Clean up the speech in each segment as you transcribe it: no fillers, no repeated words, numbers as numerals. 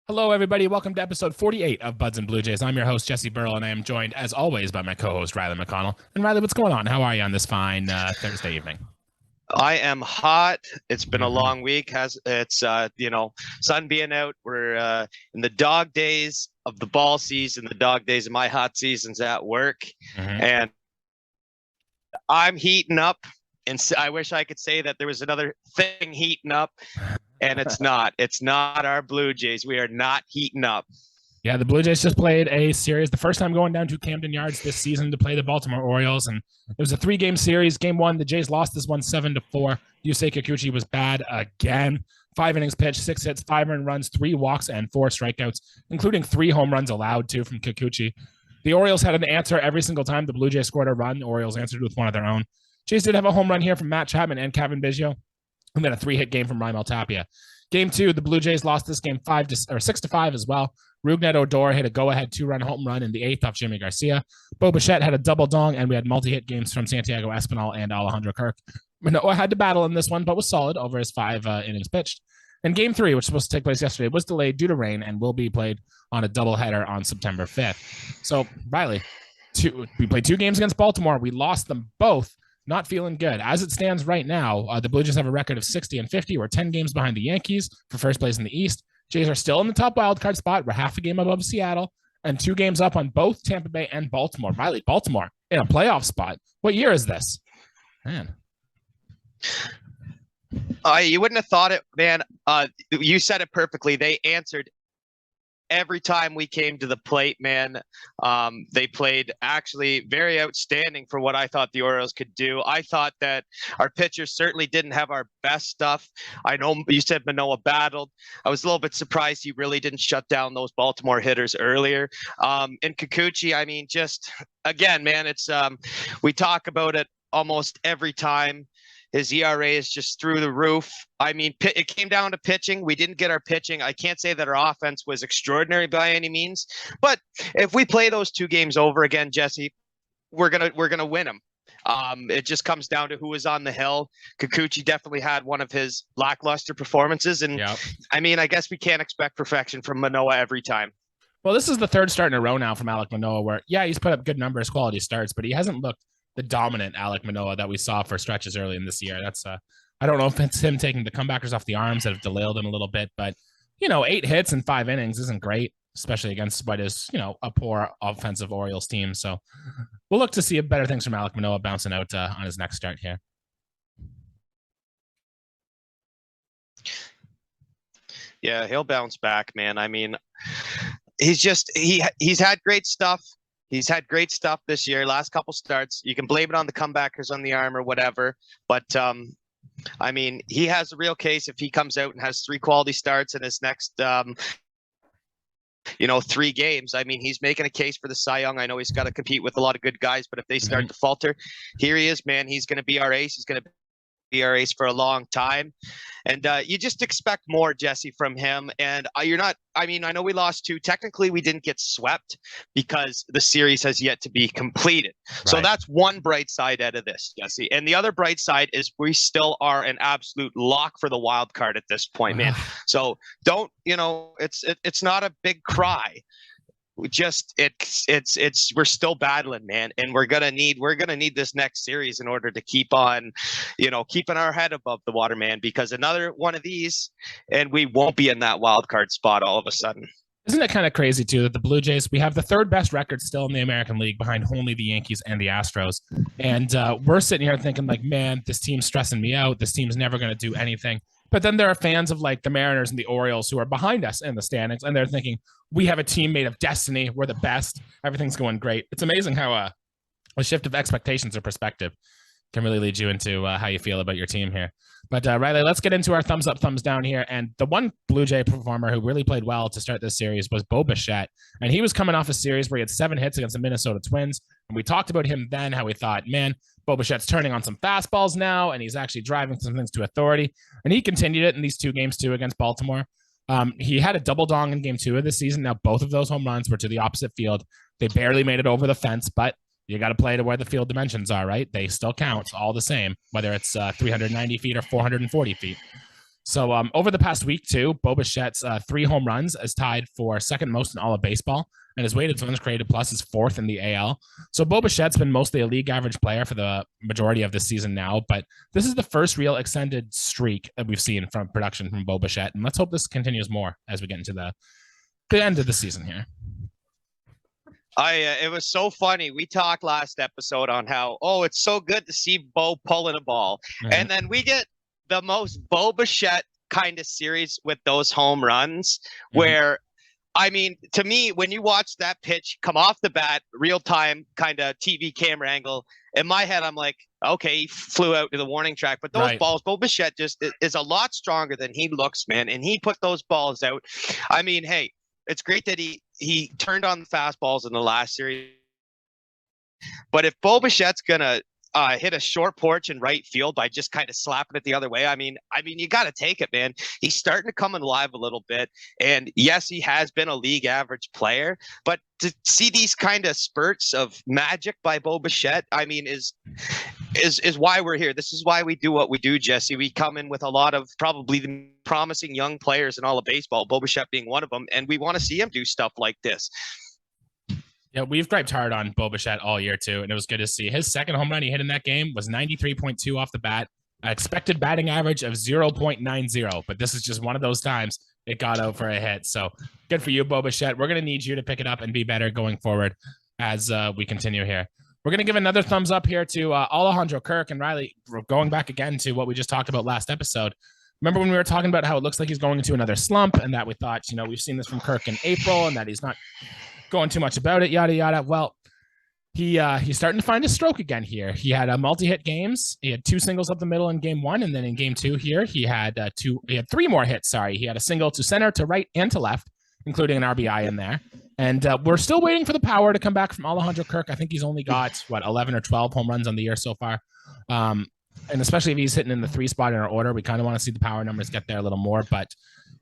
Hello, everybody. Welcome to episode 48 of Buds and Blue Jays. I'm your host, Jesse Burrell, and I am joined, as always, by my co-host, Riley McConnell. And Riley, what's going on? How are you on this fine Thursday evening? I am hot. It's been a Mhm. long week. Has it's sun being out. We're in the dog days of the ball season, the dog days of my hot seasons at work, Mhm. and I'm heating up. And I wish I could say that there was another thing heating up, and it's not. It's not our Blue Jays. We are not heating up. Yeah, the Blue Jays just played a series, the first time going down to Camden Yards this season to play the Baltimore Orioles, and it was a three-game series. Game one, the Jays lost this one 7-4. Yusei Kikuchi was bad again. 5 innings pitched, 6 hits, 5 earned runs, 3 walks, and 4 strikeouts, including 3 home runs allowed too from Kikuchi. The Orioles had an answer every single time the Blue Jays scored a run. The Orioles answered with one of their own. Jays did have a home run here from Matt Chapman and Kevin Biggio, and then a 3-hit game from Raimel Tapia. Game two, the Blue Jays lost this game 6-5 as well. Rougned Odor hit a go-ahead 2-run home run in the eighth off Jimmy Garcia. Bo Bichette had a double dong, and we had multi-hit games from Santiago Espinal and Alejandro Kirk. Manoah had to battle in this one, but was solid over his 5 innings pitched. And game three, which was supposed to take place yesterday, was delayed due to rain and will be played on a doubleheader on September 5th. So, Riley, we played 2 games against Baltimore. We lost them both. Not feeling good. As it stands right now, the Blue Jays have a record of 60-50. We're 10 games behind the Yankees for first place in the East. Jays are still in the top wildcard spot. We're half a game above Seattle and 2 games up on both Tampa Bay and Baltimore. Riley, Baltimore in a playoff spot. What year is this? Man. You wouldn't have thought it, man. You said it perfectly. They answered every time we came to the plate, man. They played actually very outstanding for what I thought the Orioles could do. I thought that our pitchers certainly didn't have our best stuff. I know you said Manoah battled. I was a little bit surprised he really didn't shut down those Baltimore hitters earlier. And Kikuchi, I mean, just again, man, it's we talk about it almost every time. His ERA is just through the roof. I mean, it came down to pitching. We didn't get our pitching. I can't say that our offense was extraordinary by any means, but if we play those 2 games over again, Jesse, we're gonna win them. It just comes down to who is on the hill. Kikuchi definitely had one of his lackluster performances, and Yep. I mean, I guess we can't expect perfection from Manoah every time. Well, this is the third start in a row now from Alek Manoah where, yeah, he's put up good numbers, quality starts, but he hasn't looked the dominant Alek Manoah that we saw for stretches early in this year. That's I don't know if it's him taking the comebackers off the arms that have derailed him a little bit, but 8 hits in 5 innings isn't great, especially against what is a poor offensive Orioles team. So we'll look to see better things from Alek Manoah bouncing out on his next start here. Yeah, he'll bounce back, man. I mean, he's had great stuff. He's had great stuff this year. Last couple starts, you can blame it on the comebackers on the arm or whatever, but I mean, he has a real case if he comes out and has 3 quality starts in his next 3 games. I mean, he's making a case for the Cy Young. I know he's got to compete with a lot of good guys, but if they start to falter, here he is, man. He's going to be our ace. He's going to be our ace for a long time. And you just expect more, Jesse, from him. And you're not, I mean, I know we lost 2. Technically, we didn't get swept because the series has yet to be completed. Right. So that's one bright side out of this, Jesse. And the other bright side is we still are an absolute lock for the wild card at this point, man. So don't, it's not a big cry. We're still battling, man, and we're gonna need this next series in order to keep on, keeping our head above the water, man, because another one of these and we won't be in that wild card spot all of a sudden. Isn't it kind of crazy too that the Blue Jays, we have the 3rd best record still in the American League behind only the Yankees and the Astros, and we're sitting here thinking like, man, this team's stressing me out, this team's never going to do anything. But then there are fans of like the Mariners and the Orioles who are behind us in the standings, and they're thinking, we have a team made of destiny. We're the best. Everything's going great. It's amazing how a shift of expectations or perspective can really lead you into how you feel about your team here. But Riley, let's get into our thumbs up, thumbs down here. And the one Blue Jay performer who really played well to start this series was Bo Bichette. And he was coming off a series where he had 7 hits against the Minnesota Twins. And we talked about him then, how we thought, man, Bo Bichette's turning on some fastballs now, and he's actually driving some things to authority. And he continued it in these 2 games too against Baltimore. He had a double dong in game 2 of the season. Now, both of those home runs were to the opposite field. They barely made it over the fence, but you got to play to where the field dimensions are, right? They still count all the same, whether it's 390 feet or 440 feet. So over the past week, too, Bo Bichette's 3 home runs is tied for second most in all of baseball, and his weighted runs created plus is 4th in the AL. So Bo Bichette's been mostly a league average player for the majority of this season now, but this is the first real extended streak that we've seen from production from Bo Bichette, and let's hope this continues more as we get into the end of the season here. It was so funny. We talked last episode on how, it's so good to see Bo pulling a ball. Mm-hmm. And then we get the most Bo Bichette kind of series with those home runs where, I mean, to me, when you watch that pitch come off the bat, real time kind of TV camera angle, in my head, I'm like, okay, he flew out to the warning track. But those balls, Bo Bichette just is a lot stronger than he looks, man. And he put those balls out. I mean, hey, it's great that he turned on the fastballs in the last series. But if Bo Bichette's going to hit a short porch in right field by just kind of slapping it the other way, I mean, you got to take it, man. He's starting to come alive a little bit. And yes, he has been a league average player, but to see these kind of spurts of magic by Bo Bichette, I mean, is why we're here. This is why we do what we do, Jesse. We come in with a lot of probably the promising young players in all of baseball, Bo Bichette being one of them, and we want to see him do stuff like this. Yeah, we've griped hard on Bo Bichette all year, too, and it was good to see. His second home run he hit in that game was 93.2 off the bat, expected batting average of 0.90, but this is just one of those times it got out for a hit. So good for you, Bo Bichette. We're going to need you to pick it up and be better going forward as we continue here. We're going to give another thumbs up here to Alejandro Kirk and Riley. We're going back again to what we just talked about last episode. Remember when we were talking about how it looks like he's going into another slump and that we thought, we've seen this from Kirk in April and that he's not going too much about it, yada, yada. Well, he's starting to find his stroke again here. He had multi-hit games. He had 2 singles up the middle in game 1. And then in game 2 here, he had 3 more hits. Sorry. He had a single to center, to right, and to left, including an RBI in there. And we're still waiting for the power to come back from Alejandro Kirk. I think he's only got 11 or 12 home runs on the year so far. And especially if he's hitting in the 3 spot in our order, we kind of want to see the power numbers get there a little more, but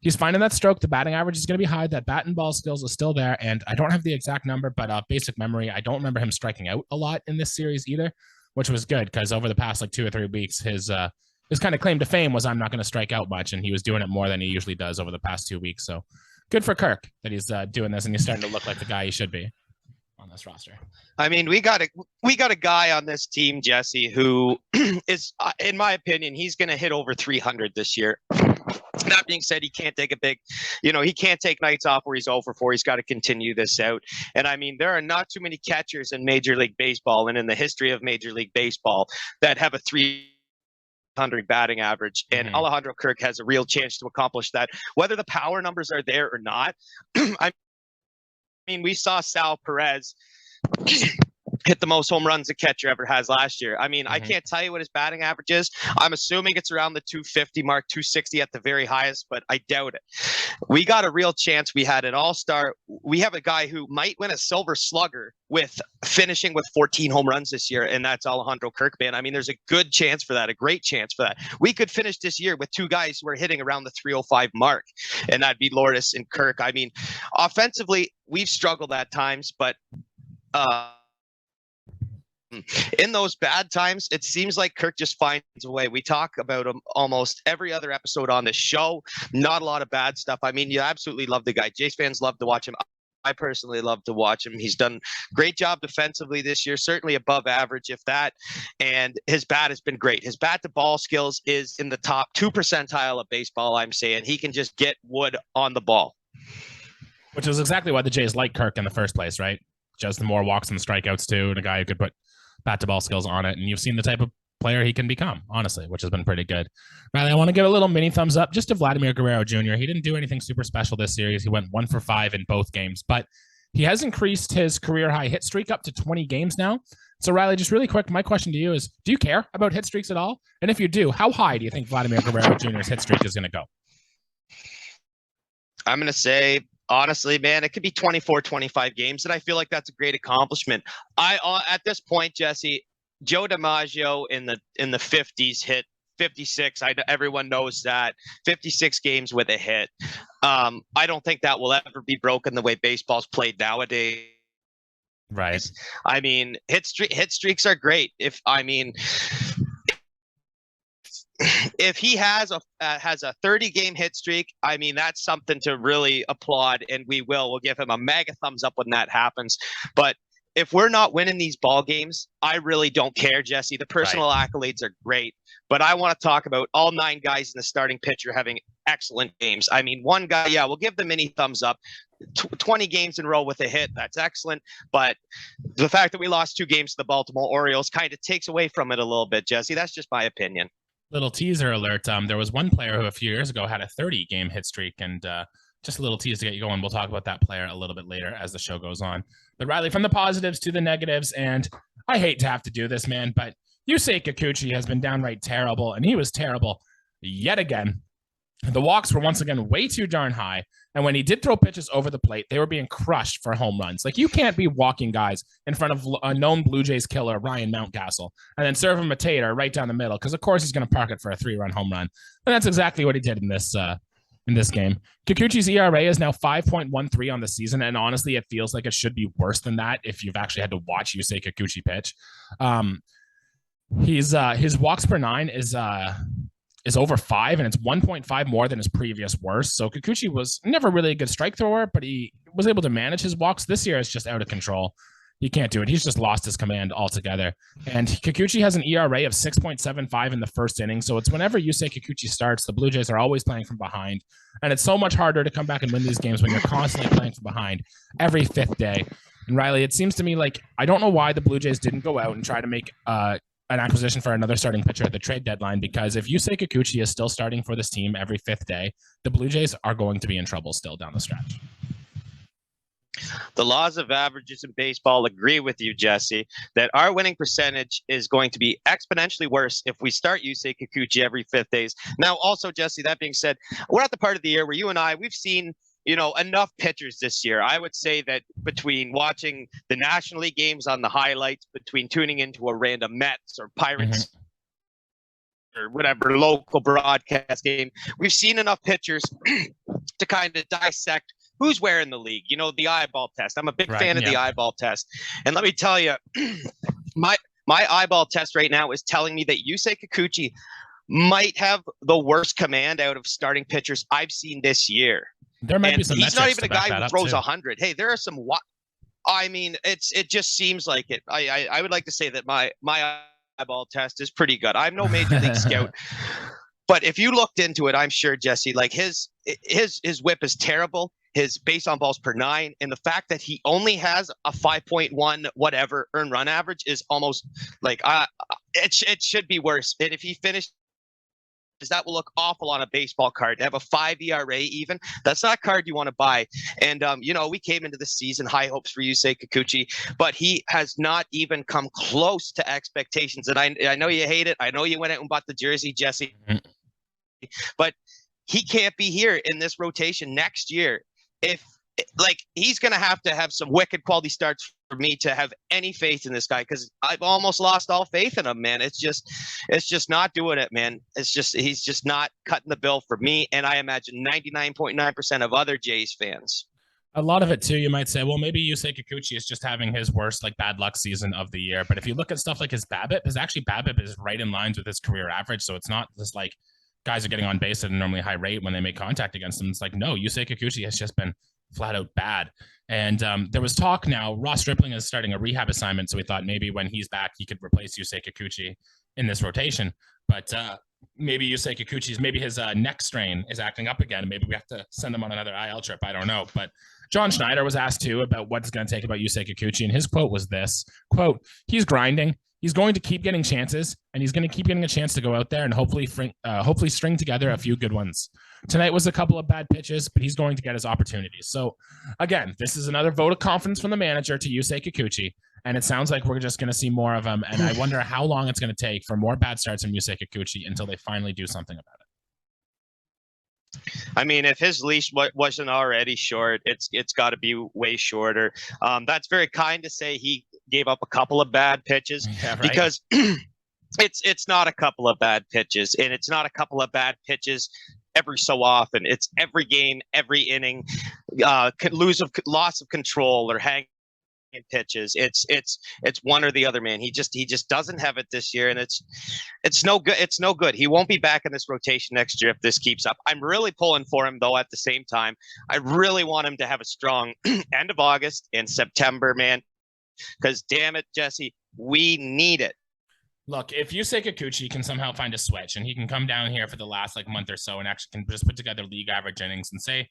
he's finding that stroke. The batting average is going to be high. That bat and ball skills is still there. And I don't have the exact number, but basic memory, I don't remember him striking out a lot in this series either, which was good because over the past 2 or 3 weeks, his kind of claim to fame was I'm not going to strike out much. And he was doing it more than he usually does over the past 2 weeks. So good for Kirk that he's doing this and he's starting to look like the guy he should be on this roster. I mean, we got a guy on this team, Jesse, who is, in my opinion, he's going to hit over 300 this year. That being said, he can't take he can't take nights off where he's 0 for 4. He's got to continue this out. And I mean, there are not too many catchers in Major League Baseball and in the history of Major League Baseball that have a 300 batting average. And Alejandro Kirk has a real chance to accomplish that, whether the power numbers are there or not. I mean, we saw Sal Perez hit the most home runs a catcher ever has last year. I mean, I can't tell you what his batting average is. I'm assuming it's around the 250 mark, 260 at the very highest, but I doubt it. We got a real chance. We had an all-star. We have a guy who might win a Silver Slugger with finishing with 14 home runs this year, and that's Alejandro Kirk, man. I mean, there's a good chance for that, a great chance for that. We could finish this year with 2 guys who are hitting around the 305 mark, and that'd be Lourdes and Kirk. I mean, offensively, we've struggled at times, but in those bad times, it seems like Kirk just finds a way. We talk about him almost every other episode on this show. Not a lot of bad stuff. I mean, you absolutely love the guy. Jays fans love to watch him. I personally love to watch him. He's done a great job defensively this year, certainly above average, if that. And his bat has been great. His bat to ball skills is in the top 2 percentile of baseball, I'm saying. He can just get wood on the ball. Which is exactly why the Jays like Kirk in the first place, right? Just the more walks and strikeouts too, and a guy who could put bat to ball skills on it, and you've seen the type of player he can become, honestly, which has been pretty good. Riley, I want to give a little mini thumbs up just to Vladimir Guerrero Jr. He didn't do anything super special this series. He went 1 for 5 in both games, but he has increased his career high hit streak up to 20 games now. So Riley, just really quick, my question to you is, do you care about hit streaks at all? And if you do, how high do you think Vladimir Guerrero Jr.'s hit streak is going to go? I'm going to say, honestly, man, it could be 24, 25 games, and I feel like that's a great accomplishment. At this point, Jesse, Joe DiMaggio in the 50s hit 56. Everyone knows that 56 games with a hit. I don't think that will ever be broken the way baseball's played nowadays. Right. I mean, hit streaks are great. if he has a 30-game hit streak, I mean, that's something to really applaud, and we'll give him a mega thumbs up when that happens. But if we're not winning these ball games, I really don't care, Jesse. The personal accolades are great, but I want to talk about all 9 guys in the starting pitcher having excellent games. I mean, one guy, yeah, we'll give the mini thumbs up. 20 games in a row with a hit, that's excellent. But the fact that we lost 2 games to the Baltimore Orioles kind of takes away from it a little bit, Jesse. That's just my opinion. Little teaser alert. There was one player who a few years ago had a 30-game hit streak, and just a little tease to get you going. We'll talk about that player a little bit later as the show goes on. But Riley, from the positives to the negatives, and I hate to have to do this, man, but Yusei Kikuchi has been downright terrible, and he was terrible yet again. The walks were once again way too darn high, and when he did throw pitches over the plate, they were being crushed for home runs. Like, you can't be walking guys in front of a known Blue Jays killer, Ryan Mountcastle, and then serve him a tater right down the middle, because of course he's going to park it for a 3-run home run. And that's exactly what he did in this game. Kikuchi's ERA is now 5.13 on the season, and honestly, it feels like it should be worse than that if you've actually had to watch Yusei Kikuchi pitch. His walks per 9 is over 5, and it's 1.5 more than his previous worst. So Kikuchi was never really a good strike thrower, but he was able to manage his walks. This year, it's just out of control. He can't do it. He's just lost his command altogether. And Kikuchi has an ERA of 6.75 in the first inning. So it's whenever Yusei Kikuchi starts, the Blue Jays are always playing from behind. And it's so much harder to come back and win these games when you're constantly playing from behind every 5th day. And Riley, it seems to me like I don't know why the Blue Jays didn't go out and try to make an acquisition for another starting pitcher at the trade deadline, because if Yusei Kikuchi is still starting for this team every 5th day, the Blue Jays are going to be in trouble still down the stretch. The laws of averages in baseball agree with you, Jesse, that our winning percentage is going to be exponentially worse if we start Yusei Kikuchi every 5th days. Now, also, Jesse, that being said, we're at the part of the year where you and I, we've seen enough pitchers this year. I would say that between watching the National League games on the highlights, between tuning into a random Mets or Pirates or whatever local broadcast game, we've seen enough pitchers to kind of dissect who's where in the league. The eyeball test. I'm a big fan of the eyeball test. And let me tell you, my eyeball test right now is telling me that Yusei Kikuchi might have the worst command out of starting pitchers I've seen this year. There might be some. He's not even a guy who throws 100. Hey, there are some. I mean, it just seems like it. I would like to say that my eyeball test is pretty good. I'm no major league scout, but if you looked into it, I'm sure, Jesse, like his whip is terrible. His base on balls per 9, and the fact that he only has a 5.1 whatever earned run average is almost like it should be worse. And if he finished, that will look awful on a baseball card. To have a 5 ERA even, that's not a card you want to buy. And we came into the season high hopes for Yusei Kikuchi, but he has not even come close to expectations. And I know you hate it. I know you went out and bought the jersey, Jesse, but he can't be here in this rotation next year. If he's going to have some wicked quality starts for me to have any faith in this guy, because I've almost lost all faith in him, man. It's just not doing it, man. He's just not cutting the bill for me, and I imagine 99.9% of other Jays fans. A lot of it too, you might say, well, maybe Yusei Kikuchi is just having his worst bad luck season of the year. But if you look at stuff like his BABIP, BABIP is right in lines with his career average, so it's not just guys are getting on base at a normally high rate when they make contact against them. It's no, Yusei Kikuchi has just been flat out bad. And there was talk now, Ross Stripling is starting a rehab assignment, so we thought maybe when he's back, he could replace Yusei Kikuchi in this rotation. But maybe Yusei Kikuchi's, maybe his neck strain is acting up again, and maybe we have to send him on another IL trip. I don't know. But John Schneider was asked too about what it's going to take about Yusei Kikuchi, and his quote was this, quote, "He's grinding. He's going to keep getting chances, and he's going to keep getting a chance to go out there and hopefully string together a few good ones. Tonight was a couple of bad pitches, but he's going to get his opportunities." So, again, this is another vote of confidence from the manager to Yusei Kikuchi, and it sounds like we're just going to see more of him, and I wonder how long it's going to take for more bad starts from Yusei Kikuchi until they finally do something about it. I mean, if his leash wasn't already short, it's got to be way shorter. That's very kind to say he gave up a couple of bad pitches, because it's not a couple of bad pitches, and it's not a couple of bad pitches every so often. It's every game, every inning, loss of control or hanging pitches. It's one or the other, man. He just doesn't have it this year, and it's no good. It's no good. He won't be back in this rotation next year if this keeps up. I'm really pulling for him though. At the same time, I really want him to have a strong end of August and September, man. Because damn it, Jesse, we need it. Look, if Yusei Kikuchi can somehow find a switch and he can come down here for the last month or so and actually can just put together league average innings and say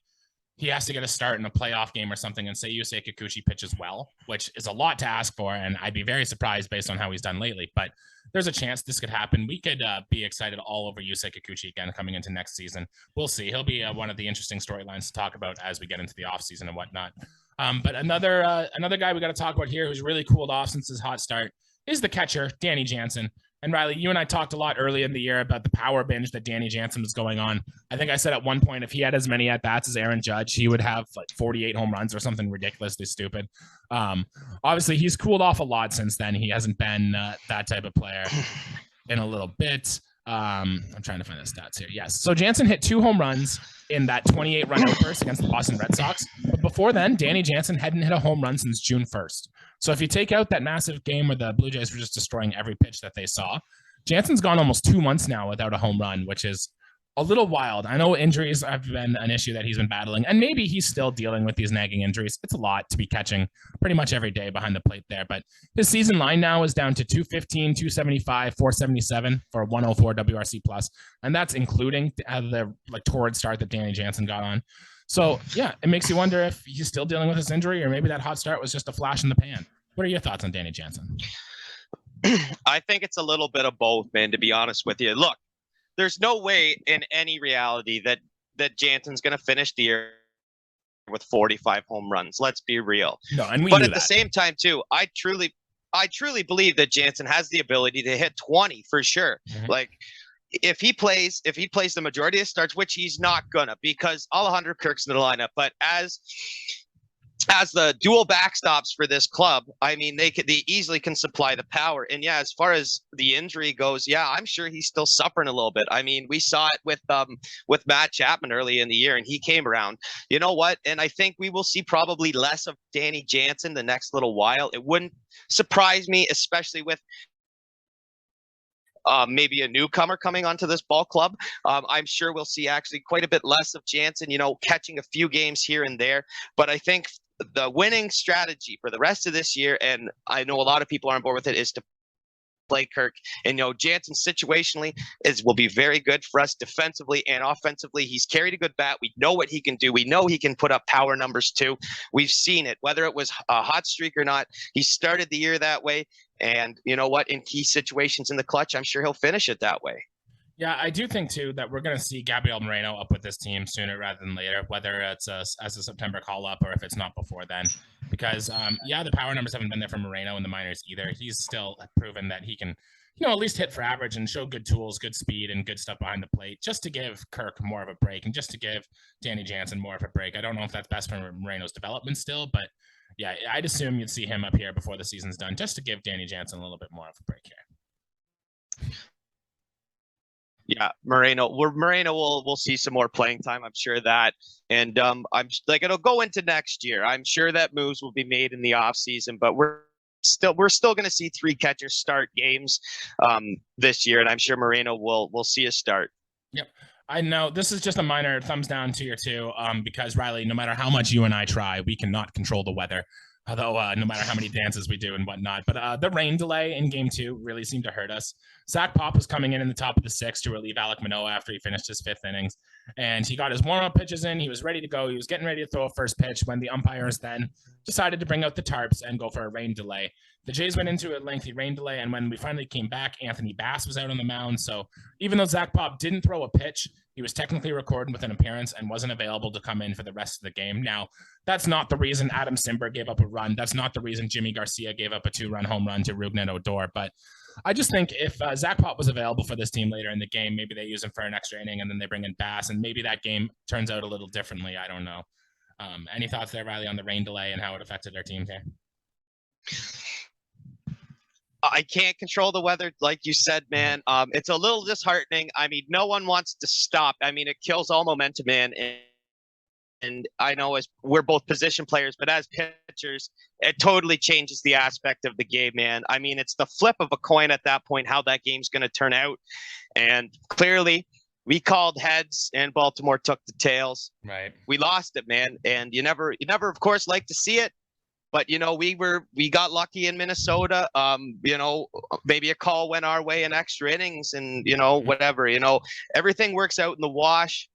he has to get a start in a playoff game or something and say Yusei Kikuchi pitches well, which is a lot to ask for, and I'd be very surprised based on how he's done lately, but there's a chance this could happen. We could be excited all over Yusei Kikuchi again coming into next season. We'll see. He'll be one of the interesting storylines to talk about as we get into the offseason and whatnot. But another guy we got to talk about here who's really cooled off since his hot start is the catcher, Danny Jansen. And Riley, you and I talked a lot early in the year about the power binge that Danny Jansen was going on. I think I said at one point, if he had as many at-bats as Aaron Judge, he would have 48 home runs or something ridiculously stupid. Obviously, he's cooled off a lot since then. He hasn't been that type of player in a little bit. I'm trying to find the stats here. Yes. So Jansen hit 2 home runs in that 28-run outburst against the Boston Red Sox. But before then, Danny Jansen hadn't hit a home run since June 1st. So if you take out that massive game where the Blue Jays were just destroying every pitch that they saw, Jansen's gone almost 2 months now without a home run, which is a little wild. I know injuries have been an issue that he's been battling, and maybe he's still dealing with these nagging injuries. It's a lot to be catching pretty much every day behind the plate there, but his season line now is down to 215, 275, 477 for a 104 WRC plus, and that's including the torrid start that Danny Jansen got on. So yeah, it makes you wonder if he's still dealing with his injury, or maybe that hot start was just a flash in the pan. What are your thoughts on Danny Jansen? I think it's a little bit of both, man, to be honest with you. Look, there's no way in any reality that Jansen's going to finish the year with 45 home runs. Let's be real. No, and but at the same time, too, I truly believe that Jansen has the ability to hit 20 for sure. Mm-hmm. Like if he plays the majority of starts, which he's not gonna, because Alejandro Kirk's in the lineup, but as the dual backstops for this club, I mean, they easily can supply the power. And yeah, as far as the injury goes, yeah, I'm sure he's still suffering a little bit. I mean, we saw it with Matt Chapman early in the year, and he came around. You know what? And I think we will see probably less of Danny Jansen the next little while. It wouldn't surprise me, especially with maybe a newcomer coming onto this ball club. I'm sure we'll see actually quite a bit less of Jansen, catching a few games here and there. But I think the winning strategy for the rest of this year, and I know a lot of people are on board with it, is to play Kirk. And Jansen situationally will be very good for us defensively and offensively. He's carried a good bat. We know what he can do. We know he can put up power numbers too. We've seen it, whether it was a hot streak or not. He started the year that way, and you know what? In key situations in the clutch, I'm sure he'll finish it that way. Yeah, I do think, too, that we're going to see Gabriel Moreno up with this team sooner rather than later, whether it's as a September call-up or if it's not before then. Because, the power numbers haven't been there for Moreno in the minors either. He's still proven that he can, at least hit for average and show good tools, good speed, and good stuff behind the plate, just to give Kirk more of a break and just to give Danny Jansen more of a break. I don't know if that's best for Moreno's development still, but, yeah, I'd assume you'd see him up here before the season's done, just to give Danny Jansen a little bit more of a break here. Yeah, Moreno will see some more playing time. I'm sure that. And I'm like, it'll go into next year. I'm sure that moves will be made in the offseason, but we're still going to see 3 catchers start games this year. And I'm sure Moreno will see a start. Yep. I know this is just a minor thumbs down tier 2 because Riley, no matter how much you and I try, we cannot control the weather. Although no matter how many dances we do and whatnot. But the rain delay in game 2 really seemed to hurt us. Zach Pop was coming in the top of the 6th to relieve Alek Manoah after he finished his 5th innings. And he got his warm-up pitches in. He was ready to go. He was getting ready to throw a first pitch when the umpires then decided to bring out the tarps and go for a rain delay. The Jays went into a lengthy rain delay, and when we finally came back, Anthony Bass was out on the mound. So even though Zach Pop didn't throw a pitch, he was technically recorded with an appearance and wasn't available to come in for the rest of the game. Now, that's not the reason Adam Simber gave up a run. That's not the reason Jimmy Garcia gave up a 2-run home run to Rougned Odor. But I just think if Zach Pop was available for this team later in the game, maybe they use him for an extra inning and then they bring in Bass, and maybe that game turns out a little differently. I don't know. Any thoughts there, Riley, on the rain delay and how it affected our team here? I can't control the weather, like you said, man. It's a little disheartening. I mean, no one wants to stop. I mean, it kills all momentum, man. I know as we're both position players, but as pitchers, it totally changes the aspect of the game, man. I mean, it's the flip of a coin at that point, how that game's going to turn out. And clearly, we called heads, and Baltimore took the tails. Right. We lost it, man. And you never, of course, like to see it. But, we got lucky in Minnesota. Maybe a call went our way in extra innings and, whatever, everything works out in the wash.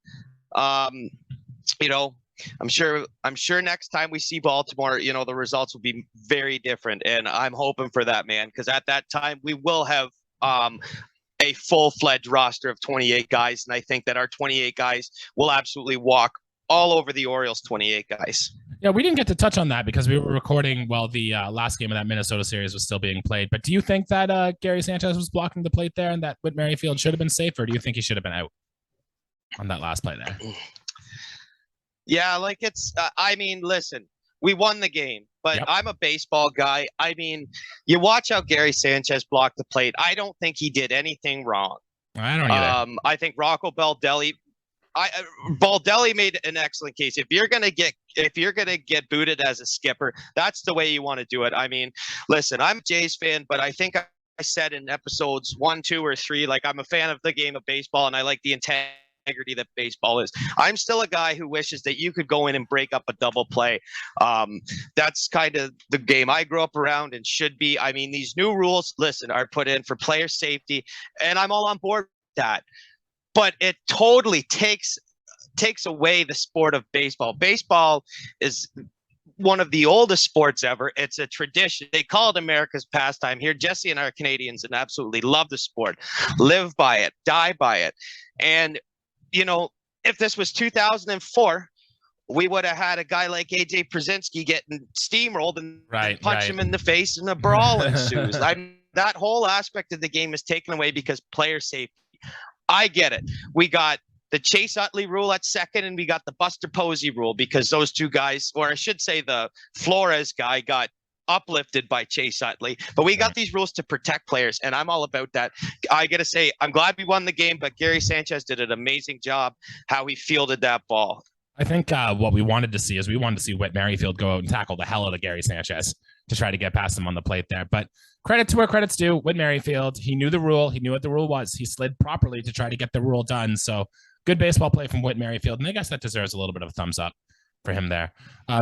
I'm sure next time we see Baltimore, the results will be very different. And I'm hoping for that, man, because at that time we will have a full-fledged roster of 28 guys. And I think that our 28 guys will absolutely walk all over the Orioles 28 guys. Yeah, we didn't get to touch on that because we were recording while the last game of that Minnesota series was still being played. But do you think that Gary Sanchez was blocking the plate there and that Whit Merrifield should have been safe, or do you think he should have been out on that last play there? Yeah, listen, we won the game, but yep. I'm a baseball guy. I mean, you watch how Gary Sanchez blocked the plate. I don't think he did anything wrong. I don't either. I think Rocco Baldelli made an excellent case. If you're gonna get booted as a skipper, that's the way you want to do it. I mean, listen, I'm a Jays fan, but I think I said in episodes 1, 2, or 3, I'm a fan of the game of baseball, and I like the integrity that baseball is. I'm still a guy who wishes that you could go in and break up a double play. That's kind of the game I grew up around and should be. I mean, these new rules, listen, are put in for player safety, and I'm all on board with that. But it totally takes away the sport of baseball. Baseball is one of the oldest sports ever. It's a tradition. They call it America's pastime. Here, Jesse and I are Canadians and absolutely love the sport, live by it, die by it. And, if this was 2004, we would have had a guy like AJ Przinsky getting steamrolled and punch him in the face and a brawl ensues. That whole aspect of the game is taken away because player safety. I get it. We got the Chase Utley rule at second, and we got the Buster Posey rule because those two guys, or I should say the Flores guy, got uplifted by Chase Utley. But we got these rules to protect players, and I'm all about that. I got to say, I'm glad we won the game, but Gary Sanchez did an amazing job how he fielded that ball. I think what we wanted to see is Whit Merrifield go out and tackle the hell out of Gary Sanchez to try to get past him on the plate there. But credit to where credit's due. Whit Merrifield, he knew the rule. He knew what the rule was. He slid properly to try to get the rule done. So good baseball play from Whit Merrifield. And I guess that deserves a little bit of a thumbs up for him there.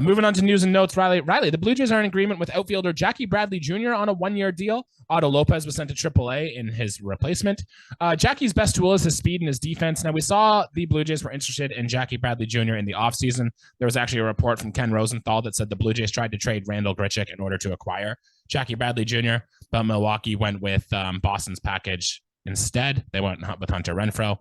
Moving on to news and notes, Riley, the Blue Jays are in agreement with outfielder Jackie Bradley Jr. on a 1-year deal. Otto Lopez was sent to AAA in his replacement. Jackie's best tool is his speed and his defense. Now, we saw the Blue Jays were interested in Jackie Bradley Jr. in the offseason. There was actually a report from Ken Rosenthal that said the Blue Jays tried to trade Randall Grichuk in order to acquire Jackie Bradley Jr., but Milwaukee went with Boston's package instead. They went with Hunter Renfroe.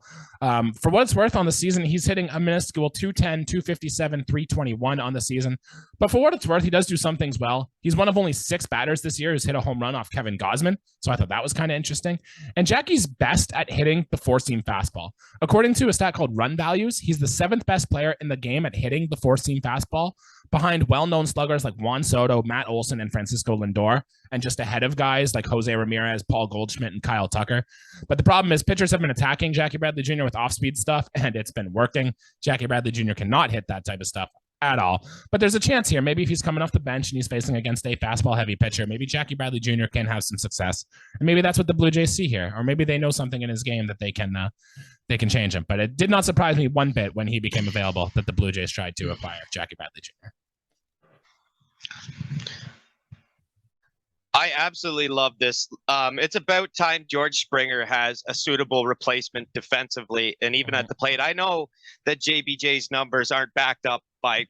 For what it's worth on the season, he's hitting a minuscule 210, 257, 321 on the season. But for what it's worth, he does do some things well. He's one of only 6 batters this year who's hit a home run off Kevin Gausman. So I thought that was kind of interesting. And Jackie's best at hitting the 4-seam fastball. According to a stat called Run Values, he's the 7th best player in the game at hitting the 4-seam fastball, behind well-known sluggers like Juan Soto, Matt Olson, and Francisco Lindor, and just ahead of guys like Jose Ramirez, Paul Goldschmidt, and Kyle Tucker. But the problem is pitchers have been attacking Jackie Bradley Jr. with off-speed stuff, and it's been working. Jackie Bradley Jr. cannot hit that type of stuff at all. But there's a chance here. Maybe if he's coming off the bench and he's facing against a fastball-heavy pitcher, maybe Jackie Bradley Jr. can have some success. And maybe that's what the Blue Jays see here. Or maybe they know something in his game that they can change him. But it did not surprise me one bit when he became available that the Blue Jays tried to acquire Jackie Bradley Jr. I absolutely love this. It's about time George Springer has a suitable replacement defensively and even at the plate. I know that JBJ's numbers aren't backed up by,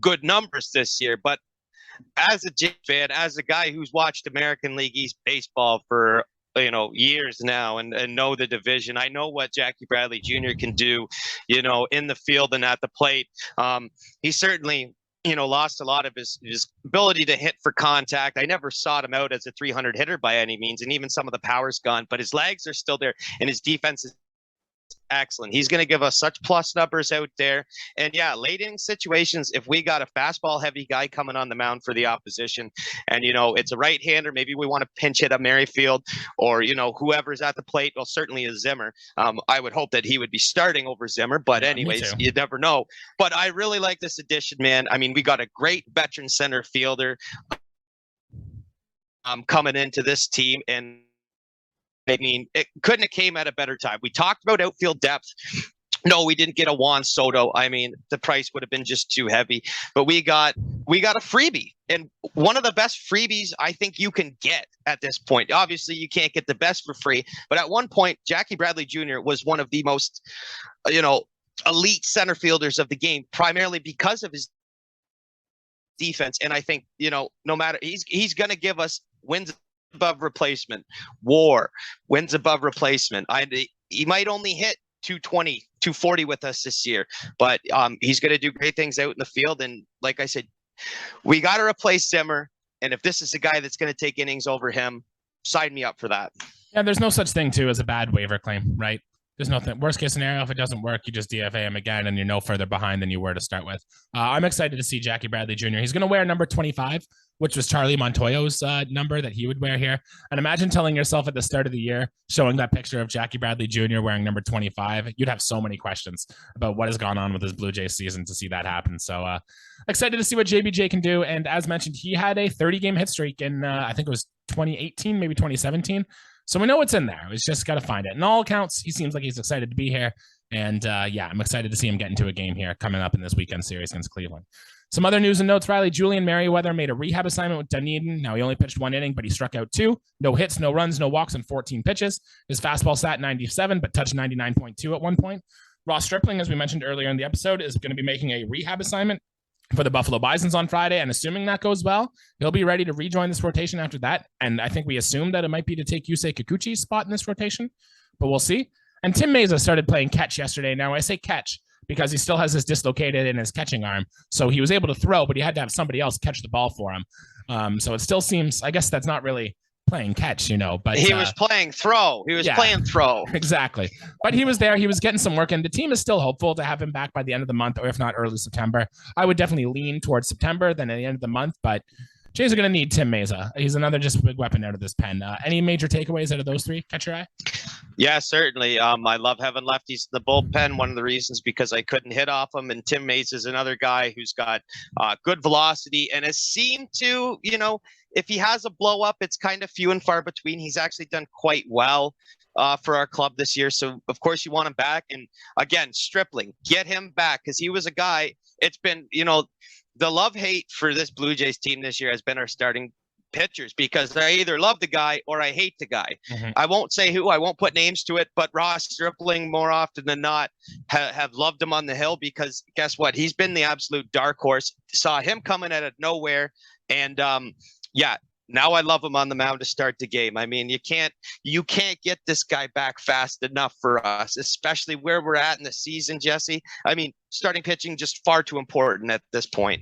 good numbers this year, but as a Jays fan, as a guy who's watched American League East baseball for, years now and know the division, I know what Jackie Bradley Jr. can do, in the field and at the plate. He certainly lost a lot of his ability to hit for contact. I never sought him out as a 300 hitter by any means, and even some of the power's gone, but his legs are still there, and his defense is excellent. He's going to give us such plus numbers out there. And yeah, late inning situations, if we got a fastball heavy guy coming on the mound for the opposition and, it's a right-hander, maybe we want to pinch hit a Merrifield or, whoever's at the plate. Well, certainly a Zimmer. I would hope that he would be starting over Zimmer, but anyways, you never know. But I really like this addition, man. I mean, we got a great veteran center fielder coming into this team, and I mean, it couldn't have came at a better time. We talked about outfield depth. No, we didn't get a Juan Soto. I mean, the price would have been just too heavy. But we got a freebie, and one of the best freebies I think you can get at this point. Obviously, you can't get the best for free, but at one point, Jackie Bradley Jr. was one of the most, elite center fielders of the game, primarily because of his defense. And I think, no matter he's going to give us wins above replacement, WAR, wins above replacement. He might only hit 220, 240 with us this year, but he's going to do great things out in the field. And like I said, we got to replace Zimmer. And if this is a guy that's going to take innings over him, sign me up for that. Yeah, there's no such thing too as a bad waiver claim, right? There's nothing. Worst case scenario, if it doesn't work, you just DFA him again, and you're no further behind than you were to start with. I'm excited to see Jackie Bradley Jr. He's going to wear number 25, which was Charlie Montoyo's number that he would wear here. And imagine telling yourself at the start of the year, showing that picture of Jackie Bradley Jr. wearing number 25, you'd have so many questions about what has gone on with his Blue Jays season to see that happen. So excited to see what JBJ can do. And as mentioned, he had a 30-game hit streak in, I think it was 2018, maybe 2017. So we know it's in there. It's just got to find it. And all accounts, he seems like he's excited to be here. And I'm excited to see him get into a game here coming up in this weekend series against Cleveland. Some other news and notes, Riley. Julian Merriweather made a rehab assignment with Dunedin. Now, he only pitched 1 inning, but he struck out 2. No hits, no runs, no walks in 14 pitches. His fastball sat 97, but touched 99.2 at one point. Ross Stripling, as we mentioned earlier in the episode, is going to be making a rehab assignment for the Buffalo Bisons on Friday, and assuming that goes well, he'll be ready to rejoin this rotation after that. And I think we assume that it might be to take Yusei Kikuchi's spot in this rotation, but we'll see. And Tim Meza started playing catch yesterday. Now, I say catch because he still has his dislocated in his catching arm, so he was able to throw, but he had to have somebody else catch the ball for him. So it still seems, I guess that's not really playing catch, but he was playing throw. Playing throw. Exactly. But he was there. He was getting some work, and the team is still hopeful to have him back by the end of the month, or if not early September. I would definitely lean towards September than at the end of the month, but Jays are going to need Tim Meza. He's another just big weapon out of this pen. Any major takeaways out of those three catch your eye? Yeah, certainly. I love having lefties in the bullpen. One of the reasons because I couldn't hit off him, and Tim Meza is another guy who's got good velocity and has seemed to, if he has a blow up, it's kind of few and far between. He's actually done quite well for our club this year. So, of course, you want him back. And, again, Stripling, get him back because he was a guy. It's been, the love-hate for this Blue Jays team this year has been our starting pitchers because I either love the guy or I hate the guy. Mm-hmm. I won't say who, I won't put names to it, but Ross Stripling more often than not have loved him on the hill because guess what? He's been the absolute dark horse. Saw him coming out of nowhere. And now I love him on the mound to start the game. I mean, you can't get this guy back fast enough for us, especially where we're at in the season, Jesse. I mean, starting pitching just far too important at this point.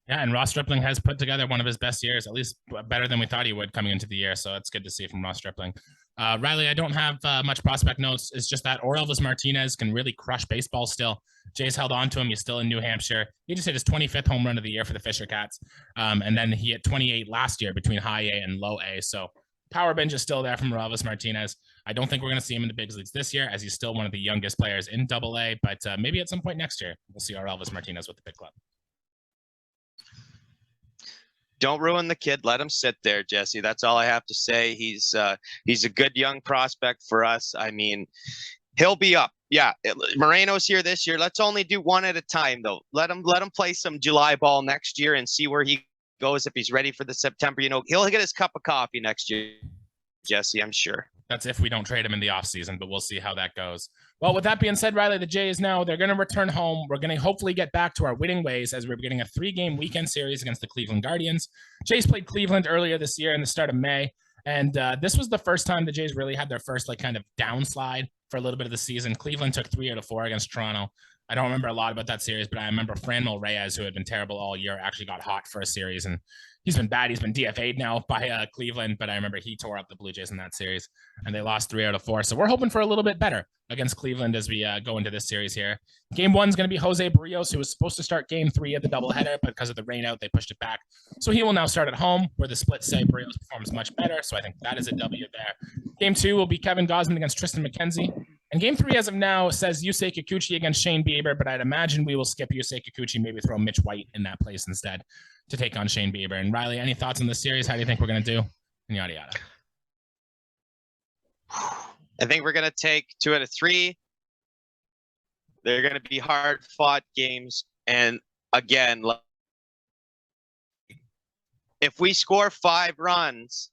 Yeah, and Ross Stripling has put together one of his best years, at least better than we thought he would coming into the year. So it's good to see from Ross Stripling. Riley, I don't have much prospect notes. It's just that Orioles Martinez can really crush baseball still. Jays held on to him. He's still in New Hampshire. He just hit his 25th home run of the year for the Fisher Cats. And then he hit 28 last year between high A and low A. So power bench is still there from Orioles Martinez. I don't think we're going to see him in the big leagues this year as he's still one of the youngest players in Double A. But maybe at some point next year, we'll see Orioles Martinez with the big club. Don't ruin the kid. Let him sit there, Jesse. That's all I have to say. He's a good young prospect for us. I mean, he'll be up. Yeah, Moreno's here this year. Let's only do one at a time, though. Let him play some July ball next year and see where he goes if he's ready for the September. He'll get his cup of coffee next year, Jesse, I'm sure. That's if we don't trade him in the offseason, but we'll see how that goes. Well, with that being said, Riley, the Jays now, they're going to return home. We're going to hopefully get back to our winning ways as we're getting a 3-game weekend series against the Cleveland Guardians. Jays played Cleveland earlier this year in the start of May, and this was the first time the Jays really had their first kind of downslide for a little bit of the season. Cleveland took 3 out of 4 against Toronto. I don't remember a lot about that series, but I remember Franmil Reyes, who had been terrible all year, actually got hot for a series, and he's been bad. He's been DFA'd now by Cleveland, but I remember he tore up the Blue Jays in that series, and they lost 3 out of 4. So we're hoping for a little bit better against Cleveland as we go into this series here. Game 1 is going to be Jose Barrios, who was supposed to start Game 3 of the doubleheader, but because of the rain out, they pushed it back. So he will now start at home, where the splits say Barrios performs much better. So I think that is a W there. Game 2 will be Kevin Gausman against Tristan McKenzie. And Game 3, as of now, says Yusei Kikuchi against Shane Bieber, but I'd imagine we will skip Yusei Kikuchi, maybe throw Mitch White in that place instead to take on Shane Bieber. And Riley, any thoughts on this series? How do you think we're going to do? And yada, yada. I think we're going to take 2 out of 3. They're going to be hard-fought games. And again, if we score 5 runs,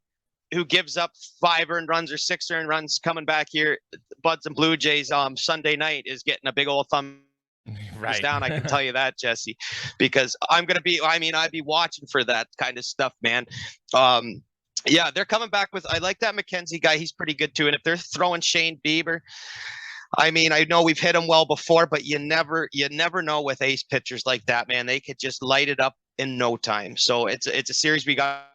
who gives up 5 earned runs or 6 earned runs coming back here, Buds and Blue Jays Sunday night is getting a big old thumb right down. I can tell you that, Jesse, because I'd be watching for that kind of stuff, man. Yeah, they're coming back with, I like that McKenzie guy. He's pretty good too. And if they're throwing Shane Bieber, I know we've hit him well before, but you never know with ace pitchers like that, man. They could just light it up in no time. So it's a series we got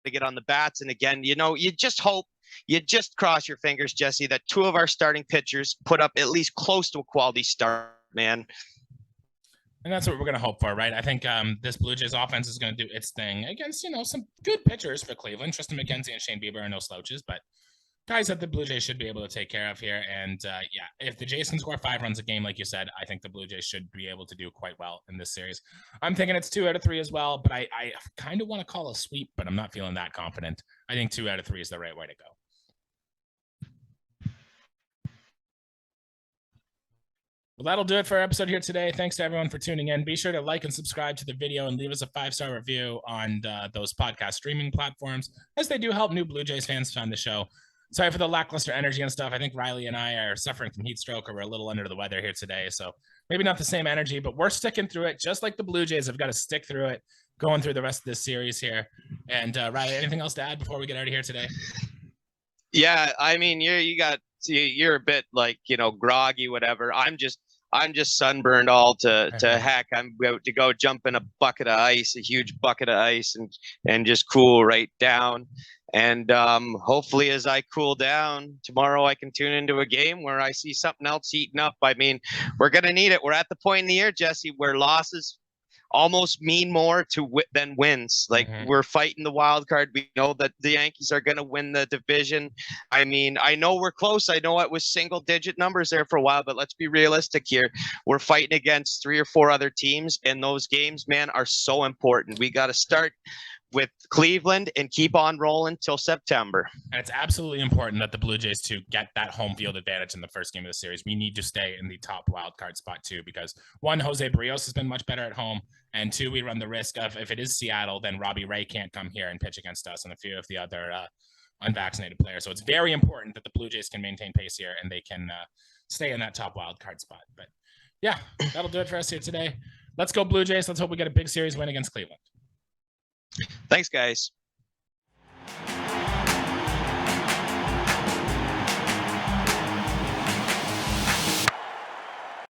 to get on the bats. And again, you just hope, you just cross your fingers, Jesse, that 2 of our starting pitchers put up at least close to a quality start, man. And that's what we're going to hope for, right? I think this Blue Jays offense is going to do its thing against, some good pitchers for Cleveland. Tristan McKenzie and Shane Bieber are no slouches, but guys that the Blue Jays should be able to take care of here. And yeah, if the Jays can score 5 runs a game, like you said, I think the Blue Jays should be able to do quite well in this series. I'm thinking it's 2 out of 3 as well, but I kind of want to call a sweep, but I'm not feeling that confident. I think 2 out of 3 is the right way to go. Well, that'll do it for our episode here today. Thanks to everyone for tuning in. Be sure to like and subscribe to the video and leave us a 5-star review on those podcast streaming platforms, as they do help new Blue Jays fans find the show. Sorry for the lackluster energy and stuff. I think Riley and I are suffering from heat stroke, or we're a little under the weather here today. So maybe not the same energy, but we're sticking through it. Just like the Blue Jays have got to stick through it, going through the rest of this series here. And Riley, anything else to add before we get out of here today? Yeah, you're a bit groggy, whatever. I'm just sunburned all to heck. I'm about to go jump in a bucket of ice, a huge bucket of ice, and just cool right down. And hopefully as I cool down tomorrow, I can tune into a game where I see something else heating up. We're going to need it. We're at the point in the year, Jesse, where losses almost mean more than wins. We're fighting the wild card. We know that the Yankees are going to win the division. I know we're close. I know it was single digit numbers there for a while, but let's be realistic here. We're fighting against 3 or 4 other teams, and those games, man, are so important. We got to start with Cleveland and keep on rolling till September. And it's absolutely important that the Blue Jays too get that home field advantage in the first game of the series. We need to stay in the top wild card spot too, because 1, Jose Barrios has been much better at home, and 2, we run the risk of, if it is Seattle, then Robbie Ray can't come here and pitch against us and a few of the other unvaccinated players. So it's very important that the Blue Jays can maintain pace here and they can stay in that top wild card spot. But yeah, that'll do it for us here today. Let's go Blue Jays. Let's hope we get a big series win against Cleveland. Thanks, guys.